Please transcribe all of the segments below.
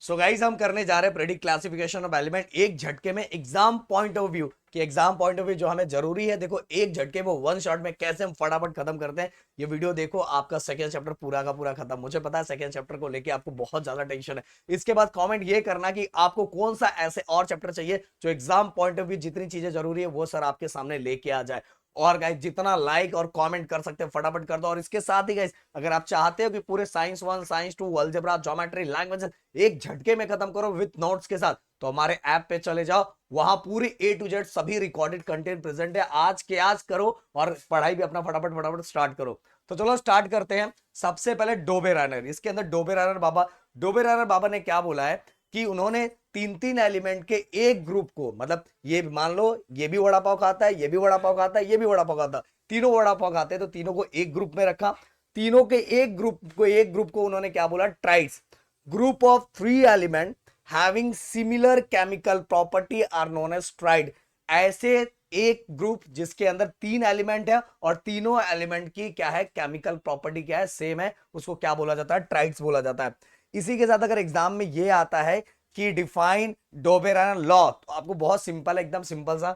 So guys हम करने जा रहे हैं प्रेडिक्ट क्लासिफिकेशन ऑफ एलिमेंट एक झटके में एग्जाम पॉइंट ऑफ व्यू कि एग्जाम पॉइंट ऑफ व्यू जो हमें जरूरी है। देखो एक झटके में वन शॉट में कैसे हम फटाफट खत्म करते हैं। ये वीडियो देखो, आपका सेकंड चैप्टर पूरा का पूरा खत्म। मुझे पता है सेकंड चैप्टर को लेके आपको बहुत ज्यादा टेंशन है। इसके बाद कमेंट ये करना कि आपको कौन सा ऐसे और चैप्टर चाहिए जो एग्जाम पॉइंट ऑफ व्यू जितनी चीजें जरूरी है वो सर आपके सामने लेके आ जाए। और गाइस जितना लाइक और कमेंट कर सकते हैं फटाफट कर दो। और इसके साथ ही गाइस अगर आप चाहते हो कि पूरे science 1 science 2 algebra geometry language एक झटके में खत्म करो विद नोट्स के साथ, तो हमारे ऐप पे चले जाओ। वहां पूरी ए टू जेड सभी रिकॉर्डेड कंटेंट प्रेजेंट है। आज के आज करो और पढ़ाई भी अपना फटाफट फटाफट स्टार्ट करो। तो चलो स्टार्ट करते हैं। सबसे पहले डोबे रायनर, इसके अंदर डोबे रायनर बाबा ने क्या बोला है कि उन्होंने तीन तीन एलिमेंट के एक ग्रुप को, मतलब ये मान लो ये भी वड़ा पाव खाता है, ये भी वड़ा पाव खाता है, ये भी वड़ा पाव खाता है, तीनों वड़ा पाव खाते हैं, तो तीनों को एक ग्रुप में रखा। तीनों के एक ग्रुप को उन्होंने क्या बोला, triads. Group of three element having similar chemical property are known as triad. ऐसे एक ग्रुप जिसके अंदर तीन एलिमेंट है और तीनों एलिमेंट की क्या है, केमिकल प्रॉपर्टी क्या है, सेम है, उसको क्या बोला जाता है, ट्राइड्स बोला जाता है। इसी के साथ अगर एग्जाम में ये आता है कि डिफाइन डोबेरायनर लॉ, तो आपको बहुत सिंपल है, एकदम सिंपल सा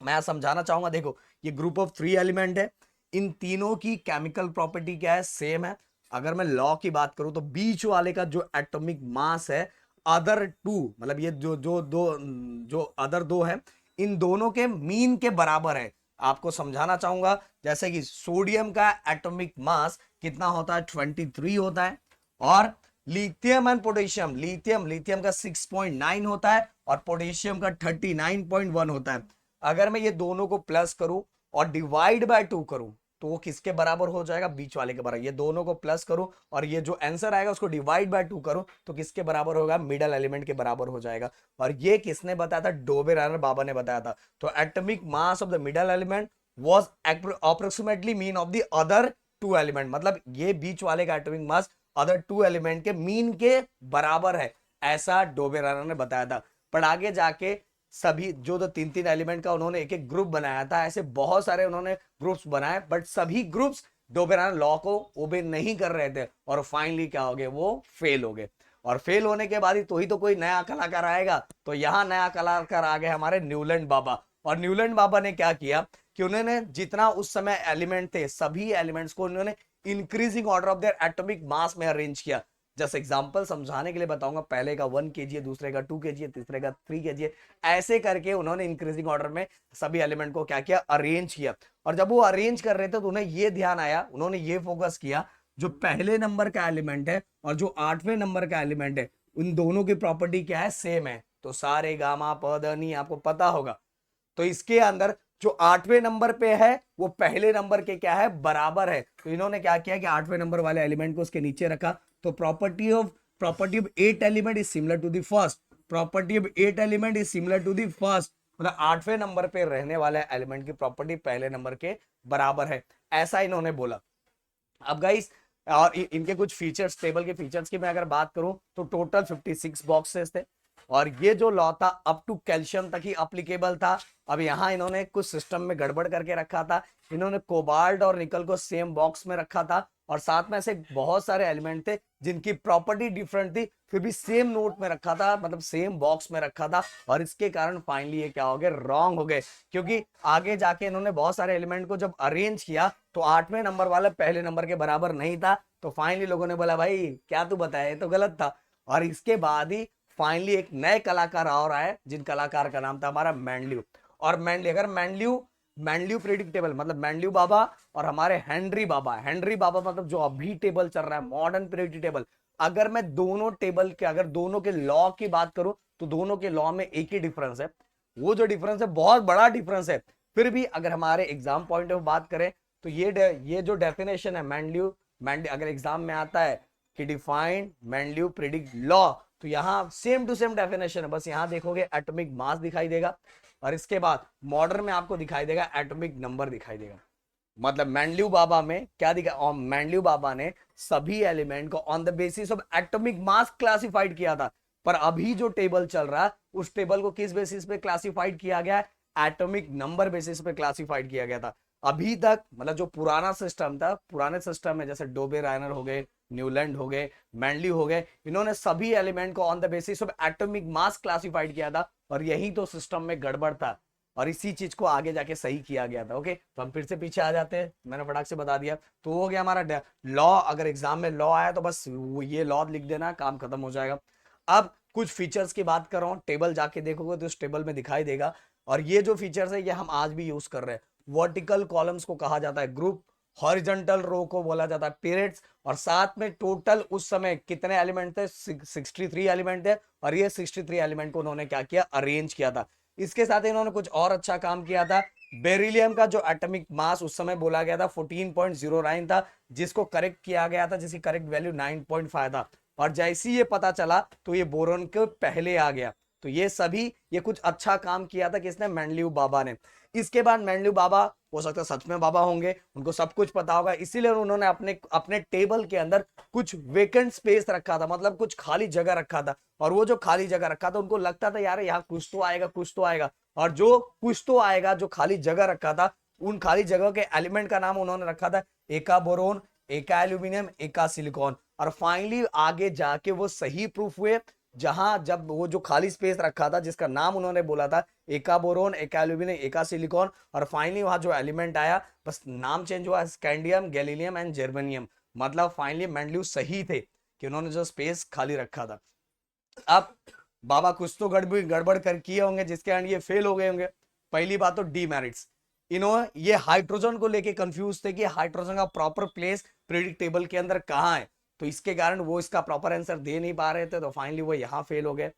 मैं समझाना चाहूंगा। देखो ये ग्रुप ऑफ थ्री एलिमेंट है, इन तीनों की केमिकल प्रॉपर्टी क्या है, सेम है। अगर मैं लॉ की बात करूं तो बीच वाले का जो एटॉमिक मास है अदर टू, मतलब ये जो अदर दो है, इन दोनों के मीन के बराबर है। आपको समझाना चाहूंगा जैसे कि सोडियम का एटॉमिक मास कितना होता है, 23 होता है। और लिथियम एंड पोटेशियम, लिथियम का 6.9 होता है और पोटेशियम का 39.1 होता है। अगर मैं ये दोनों को प्लस करूं और डिवाइड बाय 2 करूं तो वो किसके बराबर हो जाएगा, बीच वाले के बराबर। ये दोनों को प्लस करूं और ये जो आंसर आएगा उसको डिवाइड बाय 2 करूं तो किसके बराबर होगा, मिडल एलिमेंट के बराबर हो जाएगा। और ये किसने बताया था, डोबे रायनर बाबा ने बताया था। तो atomic mass of the middle element was approximately mean of the other two element, मतलब ये बीच वाले का atomic mass other two element के मीन के बराबर है, ऐसा डोबे रायनर ने बताया था। पर आगे जाके सभी जो तीन तीन एलिमेंट का उन्होंने एक एक ग्रुप बनाया था, ऐसे बहुत सारे उन्होंने ग्रुप्स बनाए, बट सभी ग्रुप्स डोबे रायनर लॉ को ओबे नहीं कर रहे थे और फाइनली क्या हो गए, वो फेल हो गए। और फेल होने के बाद ही तो कोई नया कलाकार आएगा। तो यहाँ नया कलाकार आ गए हमारे न्यूलैंड बाबा। और न्यूलैंड बाबा ने क्या किया कि उन्होंने जितना उस समय एलिमेंट थे सभी एलिमेंट्स को उन्होंने increasing order of their atomic mass में अरेंज किया। जस्ट एग्जांपल समझाने के लिए बताऊंगा, पहले का 1 kg है, दूसरे का 2 kg है, तीसरे का 3 kg है। ऐसे करके उन्होंने इंक्रीजिंग ऑर्डर में सभी एलिमेंट को क्या किया, अरेंज किया। और जब वो अरेंज कर रहे थे तो उन्हें ये ध्यान आया, उन्होंने ये फोकस किया जो पहले नंबर का एलिमेंट है और जो 8वें नंबर का एलिमेंट है, उन दोनों की प्रॉपर्टी क्या है, सेम है। तो सारे गामा पधनी आपको पता होगा। तो इसके अंदर जो 8वें नंबर पे है वो पहले नंबर के क्या है, बराबर है। तो इन्होंने क्या किया कि 8वें नंबर वाले एलिमेंट को उसके नीचे रखा। तो property of 8 element is similar to the first, property of 8 element is similar to the first, मतलब 8वें नंबर पे रहने वाले एलिमेंट की प्रॉपर्टी पहले नंबर के बराबर है, ऐसा इन्होंने बोला। अब गाइस और इनके कुछ फीचर्स, टेबल के फीचर्स की मैं अगर बात करूं तो टोटल 56 बॉक्सेस थे और ये जो लॉ था अप टू कैल्शियम तक ही अप्लीकेबल था। अब यहाँ इन्होंने कुछ सिस्टम में गड़बड़ करके रखा था, इन्होंने कोबाल्ट और निकल को सेम बॉक्स में रखा था और साथ में ऐसे बहुत सारे एलिमेंट थे जिनकी प्रॉपर्टी डिफरेंट थी, फिर भी सेम नोट में रखा था, मतलब सेम बॉक्स में रखा था। और इसके कारण फाइनली ये क्या हो गए, रॉन्ग हो गए। क्योंकि आगे जाके इन्होंने बहुत सारे एलिमेंट को जब अरेंज किया तो 8वें नंबर वाला पहले नंबर के बराबर नहीं था। तो फाइनली लोगों ने बोला भाई क्या तू बताया, ये तो गलत था। और इसके बाद ही फाइनली एक नए कलाकार और आए जिन कलाकार का नाम था हमारा मैंडल्यू। और मैंडल्यू प्रेडिक्टेबल, मतलब मैंडल्यू बाबा और हमारे हेनरी बाबा मतलब जो अभी टेबल चल रहा है मॉडर्न प्रेडिक्ट टेबल। अगर मैं दोनों टेबल के, अगर दोनों के लॉ की बात करूं तो दोनों के लॉ में एक ही डिफरेंस है। वो जो डिफरेंस है बहुत बड़ा डिफरेंस है। फिर भी अगर हमारे एग्जाम पॉइंट ऑफ बात करें तो ये जो डेफिनेशन है मैंडल्यू अगर एग्जाम में आता है कि डिफाइन मैंडल्यू प्रेडिक्ट लॉ, तो यहाँ सेम टू सेम डेफिनेशन है, बस यहाँ देखोगे एटॉमिक मास दिखाई देगा और इसके बाद मॉडर्न में आपको दिखाई देगा एटॉमिक नंबर दिखाई देगा। मतलब मैंडल्यू बाबा में क्या दिखा, और मैंडल्यू बाबा ने सभी एलिमेंट को on the basis of atomic mass classified किया था। पर अभी जो टेबल चल रहा है उस टेबल को किस बेसिस पे क्लासिफाइड किया गया है, एटॉमिक नंबर बेसिस पे क्लासिफाइड किया गया था। अभी तक मतलब जो पुराना सिस्टम था, पुराने सिस्टम में जैसे डोबे रायनर हो गए, न्यूलैंड हो गए, मैंडली हो गए, इन्होंने सभी एलिमेंट को on the basis of atomic mass classified किया था, और यही तो सिस्टम में गड़बड़ था, और इसी चीज को आगे जाके सही किया गया था। ओके, तो हम फिर से पीछे आ जाते हैं, मैंने फटाक से बता दिया। तो हो गया हमारा लॉ, अगर एग्जाम में लॉ आया तो बस ये लॉ लिख देना, काम खत्म हो जाएगा। अब कुछ फीचर्स की बात कर रहा हूं, टेबल जाके देखोगे तो इस टेबल में दिखाई देगा, और ये जो फीचर्स है ये हम आज भी यूज कर रहे हैं। वर्टिकल कॉलम्स को कहा जाता है ग्रुप, हॉरिजॉन्टल रो को बोला जाता है पीरियड्स, और साथ में टोटल उस समय कितने एलिमेंट थे, 63 एलिमेंट थे, और ये 63 एलिमेंट को उन्होंने क्या किया, अरेंज किया था। इसके साथ इन्होंने कुछ और अच्छा काम किया था। बेरिलियम का जो एटॉमिक मास उस समय बोला गया था 14.09 था, जिसको करेक्ट किया गया था, जिसकी करेक्ट वैल्यू 9.5 था, और जैसे ये पता चला तो ये बोरॉन के पहले आ गया। तो ये सभी ये कुछ अच्छा काम किया था किसने, मेंडलीव बाबा ने। इसके बाद मेंडलीव बाबा, हो सकता है सच में बाबा होंगे, उनको सब कुछ पता होगा, इसीलिए उन्होंने अपने अपने टेबल के अंदर कुछ वेकेंट स्पेस रखा था, मतलब कुछ खाली जगह रखा था, और वो जो खाली जगह रखा था उनको लगता था यार यहाँ कुछ तो आएगा, कुछ तो आएगा, और जो कुछ तो आएगा, जो खाली जगह रखा था, उन खाली जगह के एलिमेंट का नाम उन्होंने रखा था एका बोरोन, एका एल्यूमिनियम, एका सिलिकॉन। और फाइनली आगे जाके वो सही प्रूफ हुए, जहां जब वो जो खाली स्पेस रखा था जिसका नाम उन्होंने बोला था एका बोरोन, एका एल्यूमिनियम, एका सिलिकॉन, और फाइनली वहां जो एलिमेंट आया, बस नाम चेंज हुआ, स्कैंडियम, गैलीलियम एंड जर्मेनियम। मतलब फाइनली मेंडलीव सही थे कि उन्होंने जो स्पेस खाली रखा था। अब बाबा कुछ तो गड़बड़ कर किए होंगे जिसके कारण ये फेल हो गए होंगे। पहली बात तो डीमेरिट्स, इन्होंने ये हाइड्रोजन को लेके कंफ्यूज थे कि हाइड्रोजन का प्रॉपर प्लेस पीरियोडिक टेबल के अंदर कहां है, तो इसके कारण वो इसका प्रॉपर आंसर दे नहीं पा रहे थे, तो फाइनली वो यहां फेल हो गए।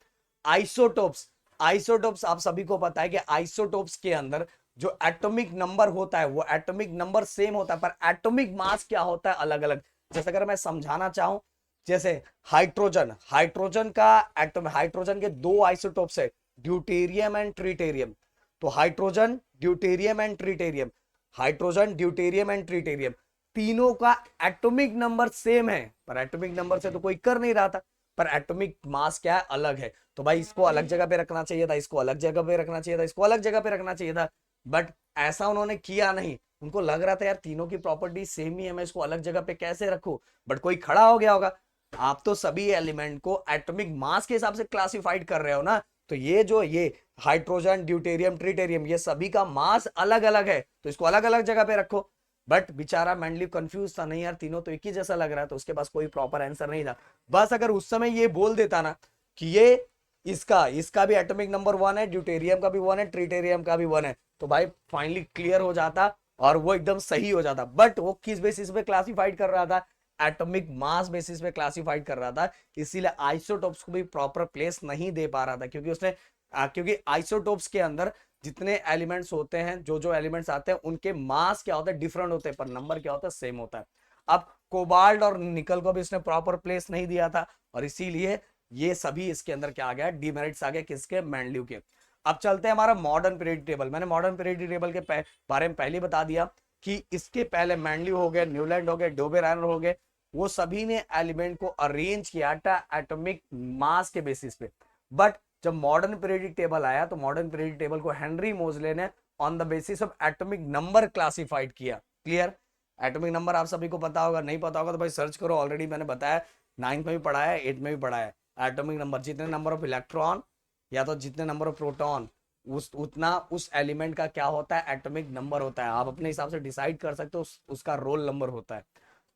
आइसोटोप्स, आइसोटोप्स आप सभी को पता है कि आइसोटोप्स के अंदर जो एटॉमिक नंबर होता है वो एटॉमिक नंबर सेम होता है, पर एटॉमिक मास क्या होता है अलग अलग। जैसे अगर मैं समझाना चाहूं, जैसे हाइड्रोजन, हाइड्रोजन का एटम, हाइड्रोजन के दो आइसोटोप्स है, ड्यूटेरियम एंड ट्रिटेरियम। तो hydrogen, deuterium and tritium, hydrogen, deuterium and tritium, तीनों का एटॉमिक नंबर सेम है, पर एटॉमिक नंबर से तो कोई कर नहीं रहा था, पर एटॉमिक मास क्या है, अलग है। तो भाई इसको अलग जगह पे रखना चाहिए था, इसको अलग जगह पे रखना चाहिए था, इसको अलग जगह पे रखना चाहिए था, बट ऐसा उन्होंने किया नहीं। उनको लग रहा था यार तीनों की प्रॉपर्टी सेम ही है, मैं इसको अलग जगह पे कैसे रखूं, बट कोई खड़ा हो गया होगा। आप तो सभी एलिमेंट को एटॉमिक मास के हिसाब से क्लासिफाइड कर रहे हो ना, तो ये जो ये हाइड्रोजन, ड्यूटेरियम, ट्रिटेरियम, ये सभी का मास अलग अलग है, तो इसको अलग अलग जगह पे रखो। बट बेचारा मेंडलीव कंफ्यूज था, नहीं यार तीनों तो एक ही जैसा लग रहा है, तो उसके पास कोई प्रॉपर आंसर नहीं था। बस अगर उस समय ये बोल देता ना कि ये इसका इसका भी एटॉमिक नंबर 1 है, ड्यूटेरियम का भी 1 है, ट्रिटेरियम का भी 1 है, तो भाई फाइनली क्लियर हो जाता और वो एकदम सही हो जाता। बट वो किस बेसिस पे क्लासिफाइड कर रहा था, एटॉमिक मास बेसिस पे क्लासिफाइड कर रहा था, इसीलिए आइसोटोप्स को भी प्रॉपर प्लेस नहीं दे पा रहा था, क्योंकि उसने क्योंकि आइसोटोप्स के अंदर जितने एलिमेंट्स होते हैं, जो जो एलिमेंट्स आते हैं, उनके मास क्या होता है, डिफरेंट होते हैं, पर नंबर क्या होता है, सेम होता है। अब कोबाल्ट और निकल को भी इसने प्रॉपर प्लेस नहीं दिया था, और इसीलिए ये सभी इसके अंदर क्या आ गया, डीमेरिट्स आ गए, किसके, मेंडलीव के। अब चलते हैं हमारा मॉडर्न पीरियड टेबल। मैंने मॉडर्न पीरियड टेबल के बारे में पहले बता दिया कि इसके पहले मेंडलीव हो गए, न्यूलैंड हो गए, डोबेरायनर हो गए, वो सभी ने एलिमेंट को अरेंज किया था एटॉमिक मास के बेसिस पे। बट जब मॉडर्न पीरियडिक टेबल आया तो मॉडर्न पीरियडिक टेबल को हेनरी मोजले ने on the basis of atomic number classified किया। क्लियर, एटॉमिक नंबर आप सभी को पता होगा, नहीं पता होगा तो भाई सर्च करो, ऑलरेडी मैंने बताया, 9th में भी पढ़ा है, 8th में भी पढ़ा है। एटॉमिक नंबर, जितने नंबर ऑफ इलेक्ट्रॉन या तो जितने नंबर ऑफ प्रोटॉन, उस उतना उस एलिमेंट का क्या होता है, एटॉमिक नंबर होता है। आप अपने हिसाब से डिसाइड कर सकते हो, उसका रोल नंबर होता है।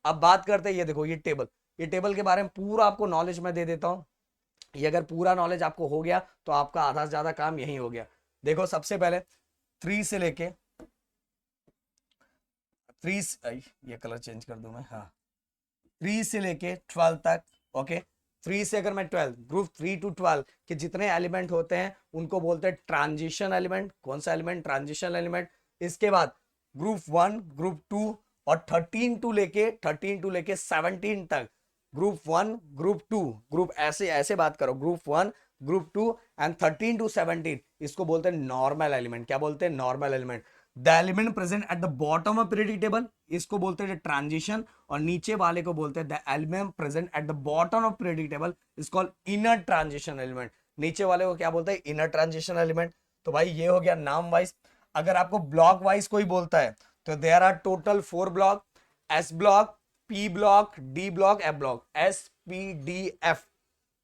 अब बात करते हैं, ये देखो ये टेबल, ये टेबल के बारे में पूरा आपको नॉलेज मैं दे देता हूँ। ये अगर पूरा नॉलेज आपको हो गया तो आपका आधा से ज्यादा काम यही हो गया। देखो सबसे पहले 3 से लेके 3, ये कलर चेंज कर दूं मैं, हाँ, 3 से लेके 12 तक। ओके, 3 से अगर मैं 12, ग्रुप 3 to 12 के जितने एलिमेंट होते हैं उनको बोलते हैं ट्रांजिशन एलिमेंट। कौन सा एलिमेंट, ट्रांजिशन एलिमेंट। इसके बाद ग्रुप 1, ग्रुप 2 और 13 टू लेके 17 तक, ग्रुप 1, ग्रुप 2, ग्रुप ऐसे ऐसे बात करो, ग्रुप 1, ग्रुप 2 एंड 13 to 17, इसको बोलते हैं नॉर्मल एलिमेंट। क्या बोलते हैं, normal element. The element present at the bottom of periodic table, इसको बोलते हैं ट्रांजिशन, और नीचे वाले को बोलते हैं the element present at the bottom of periodic table is called inner transition element. नीचे वाले को क्या बोलते हैं, इनर ट्रांजिशन एलिमेंट। तो भाई ये हो गया नाम वाइज। अगर आपको ब्लॉक वाइज कोई बोलता है तो there are total 4 block, S block, P block, D block, F block, SPDF।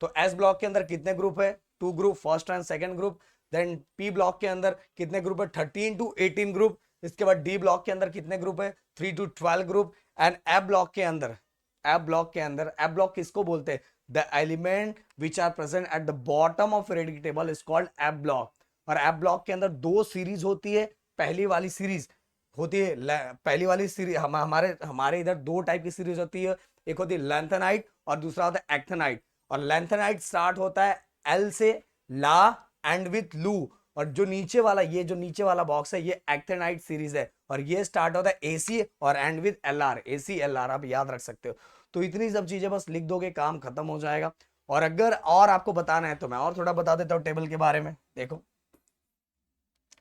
तो एस ब्लॉक के अंदर कितने ग्रुप है? 2 group, first and second group. Then P block के अंदर कितने ग्रुप है? 13 to 18 ग्रुप। इसके बाद डी ब्लॉक के अंदर कितने ग्रुप है? 3 to 12 group. And F block के अंदर, एफ ब्लॉक किसको बोलते हैं? The element which are present at the bottom of periodic table is called F block. और एफ ब्लॉक के अंदर 2 सीरीज होती है। पहली वाली सीरीज होती है, पहली वाली सीरीज हमारे इधर 2 टाइप की सीरीज होती है। एक होती है लेंथेनाइट और दूसरा होता है एक्टिनाइट। और लेंथेनाइट स्टार्ट होता है एल से, ला एंड विथ लू। और जो नीचे वाला, ये जो नीचे वाला बॉक्स है, ये एक्टिनाइट सीरीज है। और ये स्टार्ट होता है एसी और एंड विथ LR, ACLR आप याद रख सकते हो। तो इतनी सब चीजें बस लिख दोगे, काम खत्म हो जाएगा। और अगर और आपको बताना है तो मैं और थोड़ा बता देता हूँ टेबल के बारे में। देखो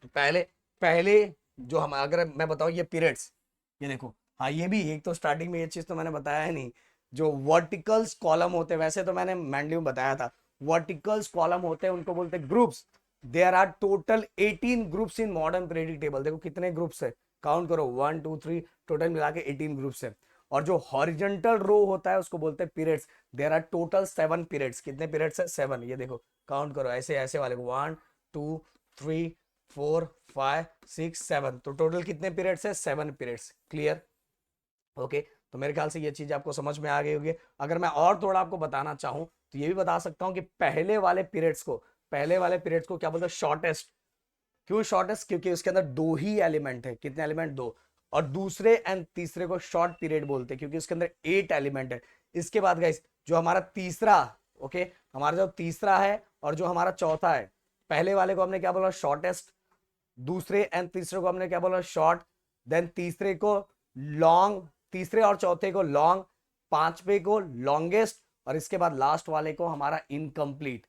पहले पहले जो हम, अगर मैं बताऊं ये पीरियड्स, ये देखो, हाँ ये भी एक तो स्टार्टिंग में ये चीज तो मैंने बताया है नहीं। जो वर्टिकल्स कॉलम होते हैं, वैसे तो मैंने मैंडली में बताया था, वर्टिकल्स कॉलम होते हैं उनको बोलते हैं groups. There are total 18 groups in modern periodic table. देखो कितने ग्रुप्स है, काउंट करो, 1 2 3, टोटल मिला के 18 ग्रुप्स है। और जो हॉरिजॉन्टल रो होता है उसको बोलते हैं periods. There are total 7 periods. कितने पीरियड्स है? 7। ये देखो काउंट करो, ऐसे ऐसे वाले को, 1 2 3 4 5 6 7। तो टोटल कितने पीरियड्स है? 7 पीरियड्स। क्लियर? ओके। तो मेरे ख्याल से ये चीज आपको समझ में आ गई होगी। अगर मैं और थोड़ा आपको बताना चाहूं तो ये भी बता सकता हूं कि पहले वाले पीरियड्स को क्या बोलते हैं? शॉर्टेस्ट। क्यों शॉर्टेस्ट? क्योंकि उसके अंदर 2 ही एलिमेंट है। कितने एलिमेंट? 2। और दूसरे एंड तीसरे को शॉर्ट पीरियड बोलते हैं क्योंकि उसके अंदर 8 एलिमेंट है। इसके बाद गाइस जो हमारा तीसरा, ओके, हमारा जो तीसरा है और जो हमारा चौथा है, पहले वाले को हमने क्या बोला? शॉर्टेस्ट। दूसरे एंड तीसरे को हमने क्या बोला? शॉर्ट। देन तीसरे को लॉन्ग, तीसरे और चौथे को लॉन्ग, पांचवे को लॉन्गेस्ट, और इसके बाद लास्ट वाले को हमारा इनकम्प्लीट।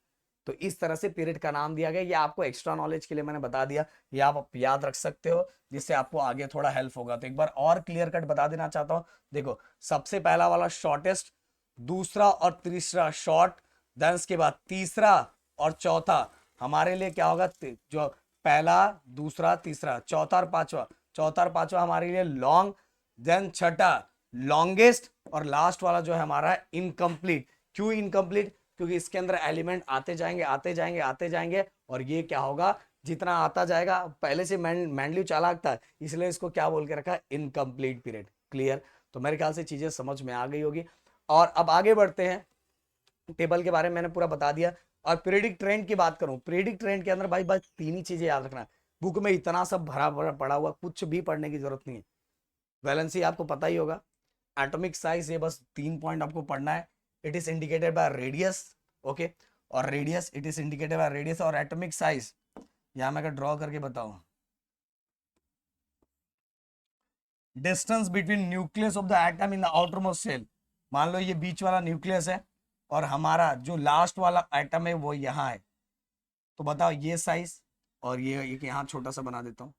तो इस तरह से पीरियड का नाम दिया गया। ये आपको एक्स्ट्रा नॉलेज के लिए मैंने बता दिया, ये आप याद रख सकते हो, जिससे आपको आगे थोड़ा हेल्प होगा। तो एक बार और क्लियर कट बता देना चाहता हूं। देखो सबसे पहला वाला शॉर्टेस्ट, दूसरा और तीसरा शॉर्ट, देन इसके बाद तीसरा और चौथा हमारे लिए क्या होगा? जो पहला, दूसरा, तीसरा, चौथा और पांचवा हमारे लिए लॉन्ग, देन छठा लॉन्गेस्ट, और लास्ट वाला जो है हमारा इनकम्प्लीट। क्यों इनकम्प्लीट? क्योंकि इसके अंदर एलिमेंट आते जाएंगे आते जाएंगे आते जाएंगे, और ये क्या होगा? जितना आता जाएगा, पहले से मैंडली चालाक था इसलिए इसको क्या बोल के रखा? Incomplete period. क्लियर? तो मेरे ख्याल से चीजें समझ में आ गई होगी। और अब आगे बढ़ते हैं। टेबल के बारे में मैंने पूरा बता दिया। और पीरियडिक ट्रेंड की बात करूं, पीरियडिक ट्रेंड के अंदर भाई बस 3 ही चीजें याद रखना है। बुक में इतना सब भरा भरा पड़ा हुआ, कुछ भी पढ़ने की जरूरत नहीं है। वैलेंसी आपको पता ही होगा, एटॉमिक साइज, ये बस 3 पॉइंट आपको पढ़ना है। It is indicated by radius, okay, और radius, it is indicated by radius और एटॉमिक साइज। यहां मैं अगर ड्रॉ करके बताऊं, distance between nucleus of the atom in the outermost shell. मान लो ये बीच वाला न्यूक्लियस है और हमारा जो लास्ट वाला एटम है वो यहाँ है। तो बताओ ये साइज, और ये एक यहाँ छोटा सा बना देता हूँ।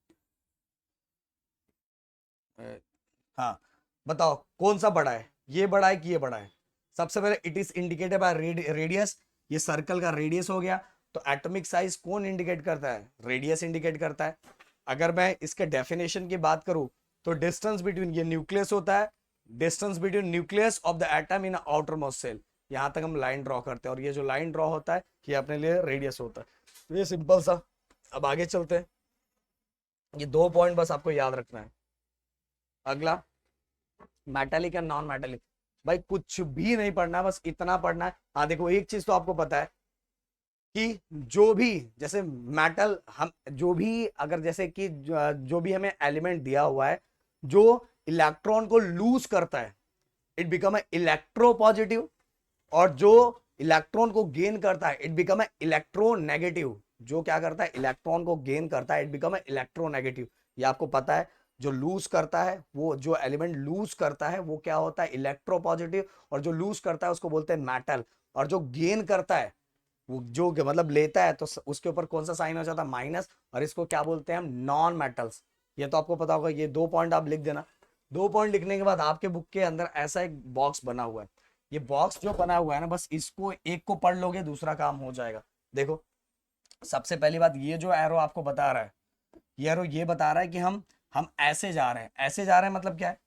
हाँ, बताओ कौन सा बड़ा है? ये बड़ा है कि ये बड़ा है? सबसे पहले it is indicated by radius. ये सर्कल का रेडियस हो गया। तो एटॉमिक साइज कौन इंडिकेट करता है? रेडियस इंडिकेट करता है। अगर मैं इसके डेफिनेशन की बात करूं तो डिस्टेंस बिटवीन, ये न्यूक्लियस होता है, distance between nucleus of the atom in outer most shell. यहां तक हम लाइन ड्रॉ करते हैं, और ये जो लाइन ड्रॉ होता है ये अपने लिए रेडियस होता है। तो ये सिंपल सा। अब आगे चलते हैं। ये 2 पॉइंट बस आपको याद रखना है। अगला, मेटालिक या नॉन मेटालिक। भाई कुछ भी नहीं पढ़ना है, बस इतना पढ़ना है। हाँ देखो एक चीज तो आपको पता है कि जो भी, जैसे मेटल, हम जो भी, अगर जैसे कि जो भी हमें एलिमेंट दिया हुआ है जो इलेक्ट्रॉन को लूज करता है, इट बिकम ए इलेक्ट्रोपॉजिटिव। और जो इलेक्ट्रॉन को गेन करता है, इट बिकम ए इलेक्ट्रोनेगेटिव। जो क्या करता है? इलेक्ट्रॉन को गेन करता है, इट बिकम ए इलेक्ट्रोनेगेटिव। ये आपको पता है। जो लूज करता है, वो जो एलिमेंट लूज करता है वो क्या होता है? इलेक्ट्रोपॉजिटिव। और जो लूज करता है उसको बोलते हैं मेटल। और जो गेन करता है, वो जो मतलब लेता है, तो उसके ऊपर कौन सा साइन हो जाता है? माइनस। और इसको क्या बोलते हैं हम? Non metals. ये तो आपको पता होगा। ये 2 पॉइंट आप लिख देना। 2 पॉइंट लिखने के बाद आपके बुक के अंदर ऐसा एक बॉक्स बना हुआ है। ये बॉक्स जो बना हुआ है ना, बस इसको एक को पढ़ लोगे दूसरा काम हो जाएगा। देखो सबसे पहली बात, ये जो एरो आपको बता रहा है, ये एरो ये बता रहा है कि हम ऐसे जा रहे हैं। ऐसे जा रहे हैं मतलब क्या है?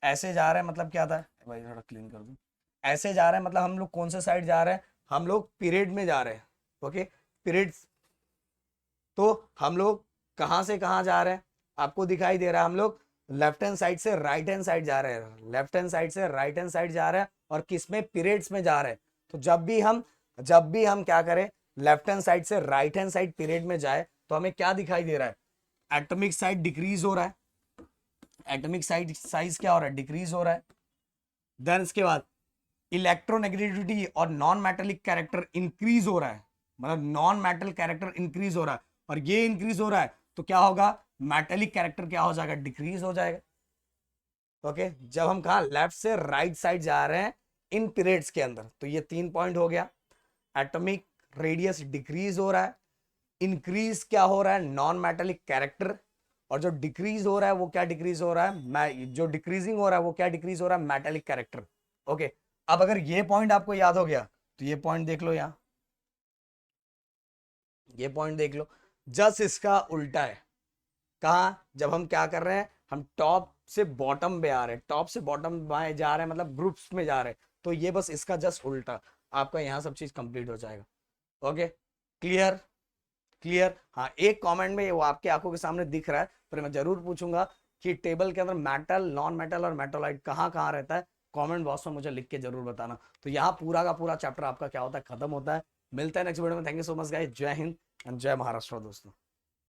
ऐसे जा रहे हैं मतलब क्या था भाई, थोड़ा क्लीन कर दूं। ऐसे जा रहे हैं मतलब हम लोग कौन से साइड जा रहे हैं, हम लोग पीरियड में जा रहे हैं। Okay, periods. तो हम लोग कहाँ से कहाँ जा रहे हैं, आपको दिखाई दे रहा है हम लोग लेफ्ट हैंड साइड से राइट हैंड साइड जा रहे हैं, लेफ्ट हैंड साइड से राइट हैंड साइड जा रहे हैं, और किस में, पीरियड्स में जा रहे हैं। तो जब भी हम क्या करें, लेफ्ट हैंड साइड से राइट हैंड साइड पीरियड में जाए, तो हमें क्या दिखाई दे रहा है, एटॉमिक साइज डिक्रीज हो रहा है, एटॉमिक साइज क्या हो रहा है, डिक्रीज हो रहा है। देन इसके बाद इलेक्ट्रोनेगेटिविटी और नॉन मेटेलिक कैरेक्टर इंक्रीज हो रहा है, मतलब नॉन मेटल कैरेक्टर इंक्रीज हो रहा है, और ये इंक्रीज हो रहा है तो क्या होगा, मेटेलिक कैरेक्टर क्या हो जाएगा, डिक्रीज हो जाएगा। ओके, जब हम कहा लेफ्ट से राइट साइड जा रहे हैं इन पीरियड्स के अंदर, तो ये 3 पॉइंट हो गया। एटॉमिक रेडियस डिक्रीज हो रहा है, इंक्रीज क्या हो रहा है, नॉन मेटेलिक कैरेक्टर, और जो डिक्रीज हो रहा है वो क्या डिक्रीज हो रहा है, जो डिक्रीजिंग हो रहा है वो क्या डिक्रीज हो रहा है, मेटेलिक कैरेक्टर। ओके, अब अगर ये पॉइंट आपको याद हो गया तो ये पॉइंट देख लो, यहां ये पॉइंट देख लो, जस्ट इसका उल्टा है। कहा, जब हम क्या कर रहे हैं, हम टॉप से बॉटम पे आ रहे हैं, टॉप से बॉटम बाएं जा रहे हैं, मतलब ग्रुप्स में जा रहे हैं, तो ये बस इसका जस्ट उल्टा, आपका यहाँ सब चीज कंप्लीट हो जाएगा। Okay, clear, clear. हाँ, एक कमेंट में वो आपके आंखों के सामने दिख रहा है, पर मैं जरूर पूछूंगा कि टेबल के अंदर मेटल, नॉन मेटल और मेटोलाइट कहाँ कहाँ रहता है, कमेंट बॉक्स में मुझे लिख के जरूर बताना। तो यहाँ पूरा का पूरा चैप्टर आपका क्या होता है, खत्म होता है। मिलता है नेक्स्ट वीडियो में। Thank you so much guys, जय हिंद एंड जय महाराष्ट्र दोस्तों।